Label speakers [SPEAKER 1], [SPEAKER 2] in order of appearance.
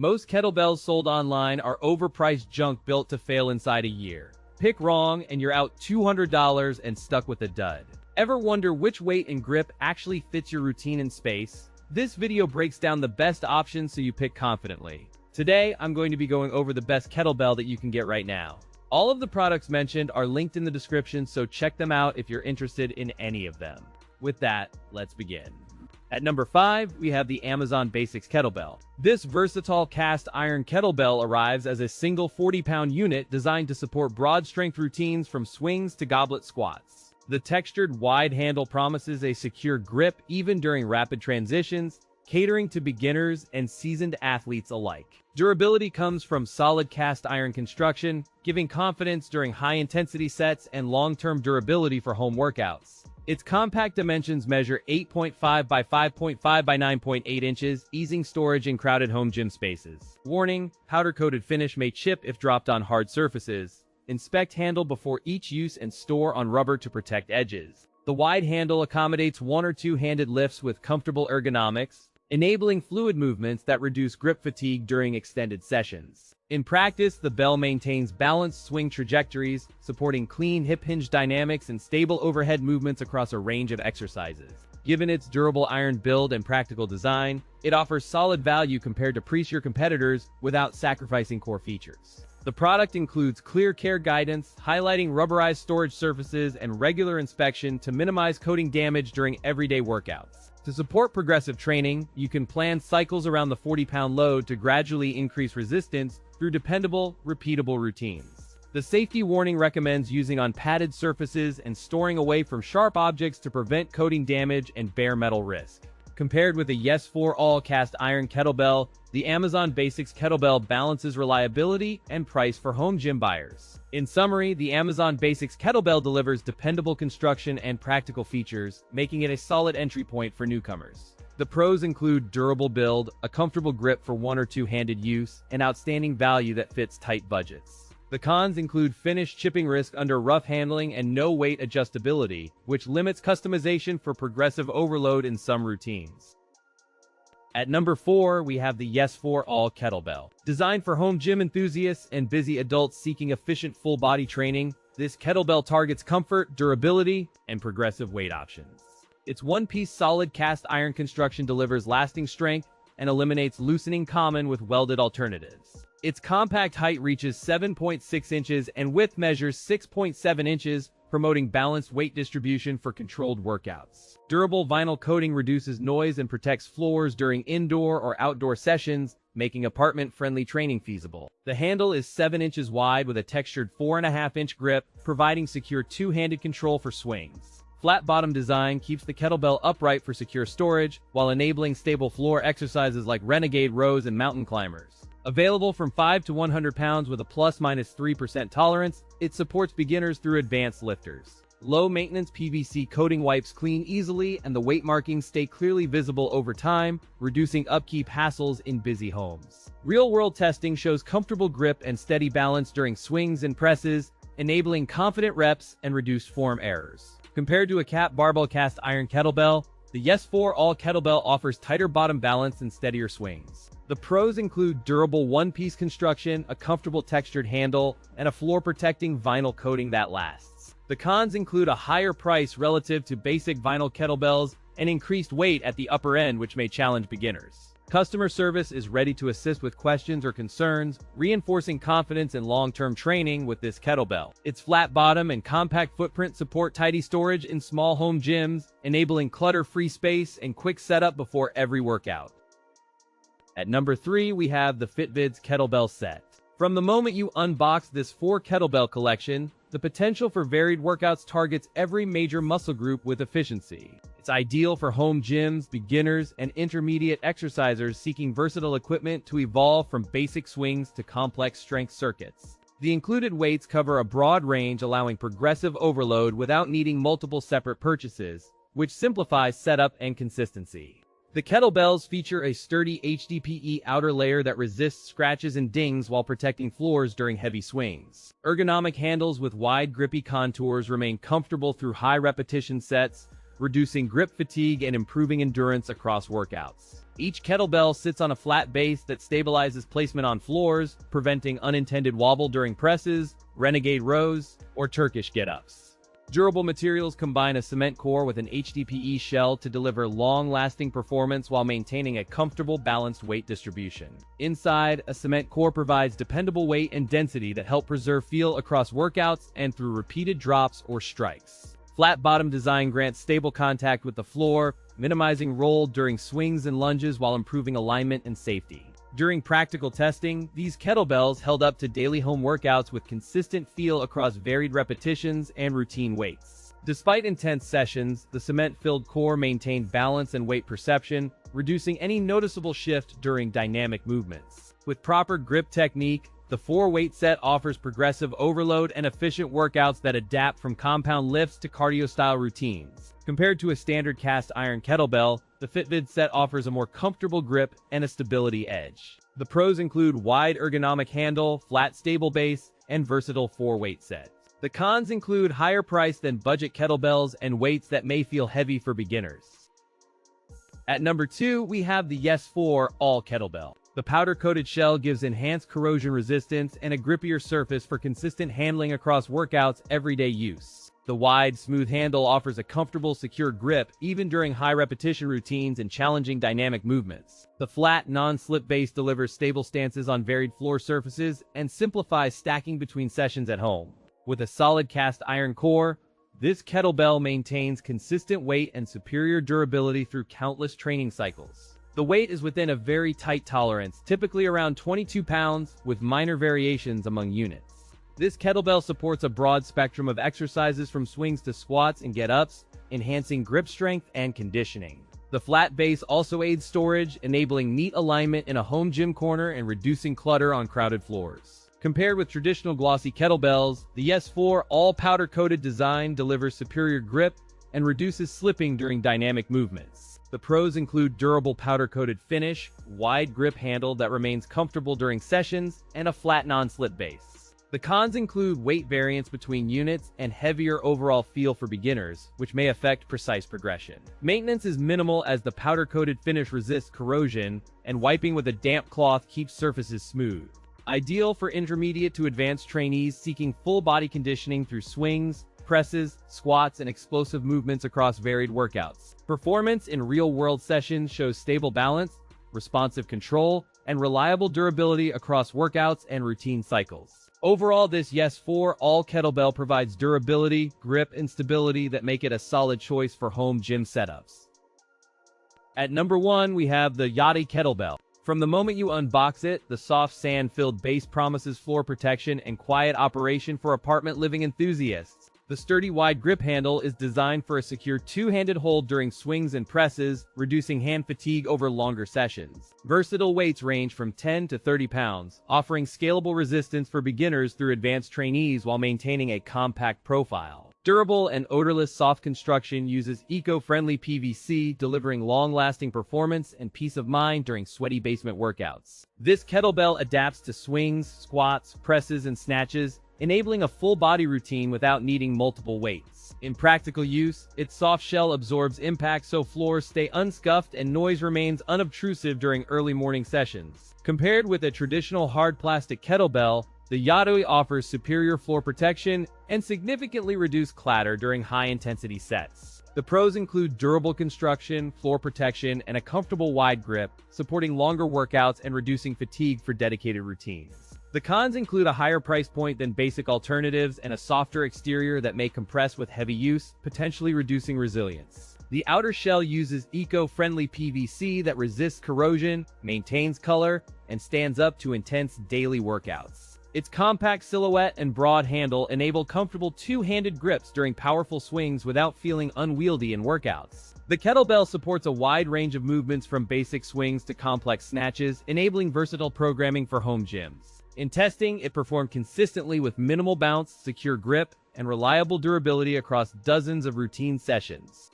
[SPEAKER 1] Most kettlebells sold online are overpriced junk built to fail inside a year. Pick wrong and you're out $200 and stuck with a dud. Ever wonder which weight and grip actually fits your routine and space? This video breaks down the best options so you pick confidently. Today, I'm going to be going over the best kettlebell that you can get right now. All of the products mentioned are linked in the description, so check them out if you're interested in any of them. With that, let's begin. At number 5, we have the Amazon Basics Kettlebell. This versatile cast iron kettlebell arrives as a single 40-pound unit designed to support broad strength routines from swings to goblet squats. The textured wide handle promises a secure grip even during rapid transitions, catering to beginners and seasoned athletes alike. Durability comes from solid cast iron construction, giving confidence during high-intensity sets and long-term durability for home workouts. Its compact dimensions measure 8.5 by 5.5 by 9.8 inches, easing storage in crowded home gym spaces. Warning: powder-coated finish may chip if dropped on hard surfaces. Inspect handle before each use and store on rubber to protect edges. The wide handle accommodates one or two-handed lifts with comfortable ergonomics, enabling fluid movements that reduce grip fatigue during extended sessions. In practice, the bell maintains balanced swing trajectories, supporting clean hip hinge dynamics and stable overhead movements across a range of exercises. Given its durable iron build and practical design, it offers solid value compared to previous competitors without sacrificing core features. The product includes clear care guidance, highlighting rubberized storage surfaces and regular inspection to minimize coating damage during everyday workouts. To support progressive training, you can plan cycles around the 40-pound load to gradually increase resistance through dependable, repeatable routines. The safety warning recommends using on padded surfaces and storing away from sharp objects to prevent coating damage and bare metal risk. Compared with the Yes4All cast iron kettlebell, the Amazon Basics Kettlebell balances reliability and price for home gym buyers. In summary, the Amazon Basics Kettlebell delivers dependable construction and practical features, making it a solid entry point for newcomers. The pros include durable build, a comfortable grip for one or two-handed use, and outstanding value that fits tight budgets. The cons include finish chipping risk under rough handling and no weight adjustability, which limits customization for progressive overload in some routines. At number 4, we have the Yes4All Kettlebell. Designed for home gym enthusiasts and busy adults seeking efficient full-body training, this kettlebell targets comfort, durability, and progressive weight options. Its one-piece solid cast iron construction delivers lasting strength and eliminates loosening common with welded alternatives. Its compact height reaches 7.6 inches and width measures 6.7 inches, promoting balanced weight distribution for controlled workouts. Durable vinyl coating reduces noise and protects floors during indoor or outdoor sessions, making apartment-friendly training feasible. The handle is 7 inches wide with a textured 4.5-inch grip, providing secure two-handed control for swings. Flat bottom design keeps the kettlebell upright for secure storage, while enabling stable floor exercises like renegade rows and mountain climbers. Available from 5 to 100 pounds with a plus-minus 3% tolerance, it supports beginners through advanced lifters. Low-maintenance PVC coating wipes clean easily, and the weight markings stay clearly visible over time, reducing upkeep hassles in busy homes. Real-world testing shows comfortable grip and steady balance during swings and presses, enabling confident reps and reduced form errors. Compared to a cap barbell cast iron kettlebell, the Yes4All Kettlebell offers tighter bottom balance and steadier swings. The pros include durable one-piece construction, a comfortable textured handle, and a floor-protecting vinyl coating that lasts. The cons include a higher price relative to basic vinyl kettlebells and increased weight at the upper end, which may challenge beginners. Customer service is ready to assist with questions or concerns, reinforcing confidence in long-term training with this kettlebell. Its flat bottom and compact footprint support tidy storage in small home gyms, enabling clutter-free space and quick setup before every workout. At number 3, we have the Fitvids Kettlebell Set. From the moment you unbox this 4 kettlebell collection, the potential for varied workouts targets every major muscle group with efficiency. It's ideal for home gyms, beginners, and intermediate exercisers seeking versatile equipment to evolve from basic swings to complex strength circuits. The included weights cover a broad range, allowing progressive overload without needing multiple separate purchases, which simplifies setup and consistency. The kettlebells feature a sturdy HDPE outer layer that resists scratches and dings while protecting floors during heavy swings. Ergonomic handles with wide, grippy contours remain comfortable through high repetition sets, reducing grip fatigue and improving endurance across workouts. Each kettlebell sits on a flat base that stabilizes placement on floors, preventing unintended wobble during presses, renegade rows, or Turkish get-ups. Durable materials combine a cement core with an HDPE shell to deliver long-lasting performance while maintaining a comfortable, balanced weight distribution. Inside, a cement core provides dependable weight and density that help preserve feel across workouts and through repeated drops or strikes. Flat bottom design grants stable contact with the floor, minimizing roll during swings and lunges while improving alignment and safety. During practical testing, these kettlebells held up to daily home workouts with consistent feel across varied repetitions and routine weights. Despite intense sessions, the cement-filled core maintained balance and weight perception, reducing any noticeable shift during dynamic movements. With proper grip technique, the 4-weight set offers progressive overload and efficient workouts that adapt from compound lifts to cardio-style routines. Compared to a standard cast iron kettlebell, the Fitvids set offers a more comfortable grip and a stability edge. The pros include wide ergonomic handle, flat stable base, and versatile 4-weight set. The cons include higher price than budget kettlebells and weights that may feel heavy for beginners. At number 2, we have the Yes4All Kettlebell. The powder-coated shell gives enhanced corrosion resistance and a grippier surface for consistent handling across workouts' everyday use. The wide, smooth handle offers a comfortable, secure grip even during high-repetition routines and challenging dynamic movements. The flat, non-slip base delivers stable stances on varied floor surfaces and simplifies stacking between sessions at home. With a solid cast iron core, this kettlebell maintains consistent weight and superior durability through countless training cycles. The weight is within a very tight tolerance, typically around 22 pounds, with minor variations among units. This kettlebell supports a broad spectrum of exercises from swings to squats and get-ups, enhancing grip strength and conditioning. The flat base also aids storage, enabling neat alignment in a home gym corner and reducing clutter on crowded floors. Compared with traditional glossy kettlebells, the Yes4All powder-coated design delivers superior grip and reduces slipping during dynamic movements. The pros include durable powder-coated finish, wide grip handle that remains comfortable during sessions, and a flat non-slip base. The cons include weight variance between units and heavier overall feel for beginners, which may affect precise progression. Maintenance is minimal as the powder-coated finish resists corrosion, and wiping with a damp cloth keeps surfaces smooth. Ideal for intermediate to advanced trainees seeking full body conditioning through swings, presses, squats, and explosive movements across varied workouts. Performance in real-world sessions shows stable balance, responsive control, and reliable durability across workouts and routine cycles. Overall, this Yes4All Kettlebell provides durability, grip, and stability that make it a solid choice for home gym setups. At number 1, we have the YOTTOY Kettlebell. From the moment you unbox it, the soft sand-filled base promises floor protection and quiet operation for apartment living enthusiasts. The sturdy wide grip handle is designed for a secure two-handed hold during swings and presses, reducing hand fatigue over longer sessions. Versatile weights range from 10 to 30 pounds, offering scalable resistance for beginners through advanced trainees while maintaining a compact profile. Durable and odorless soft construction uses eco-friendly PVC, delivering long-lasting performance and peace of mind during sweaty basement workouts. This kettlebell adapts to swings, squats, presses, and snatches, enabling a full body routine without needing multiple weights. In practical use, its soft shell absorbs impact so floors stay unscuffed and noise remains unobtrusive during early morning sessions. Compared with a traditional hard plastic kettlebell, the YOTTOY offers superior floor protection and significantly reduced clatter during high-intensity sets. The pros include durable construction, floor protection, and a comfortable wide grip, supporting longer workouts and reducing fatigue for dedicated routines. The cons include a higher price point than basic alternatives and a softer exterior that may compress with heavy use, potentially reducing resilience. The outer shell uses eco-friendly PVC that resists corrosion, maintains color, and stands up to intense daily workouts. Its compact silhouette and broad handle enable comfortable two-handed grips during powerful swings without feeling unwieldy in workouts. The kettlebell supports a wide range of movements from basic swings to complex snatches, enabling versatile programming for home gyms. In testing, it performed consistently with minimal bounce, secure grip, and reliable durability across dozens of routine sessions.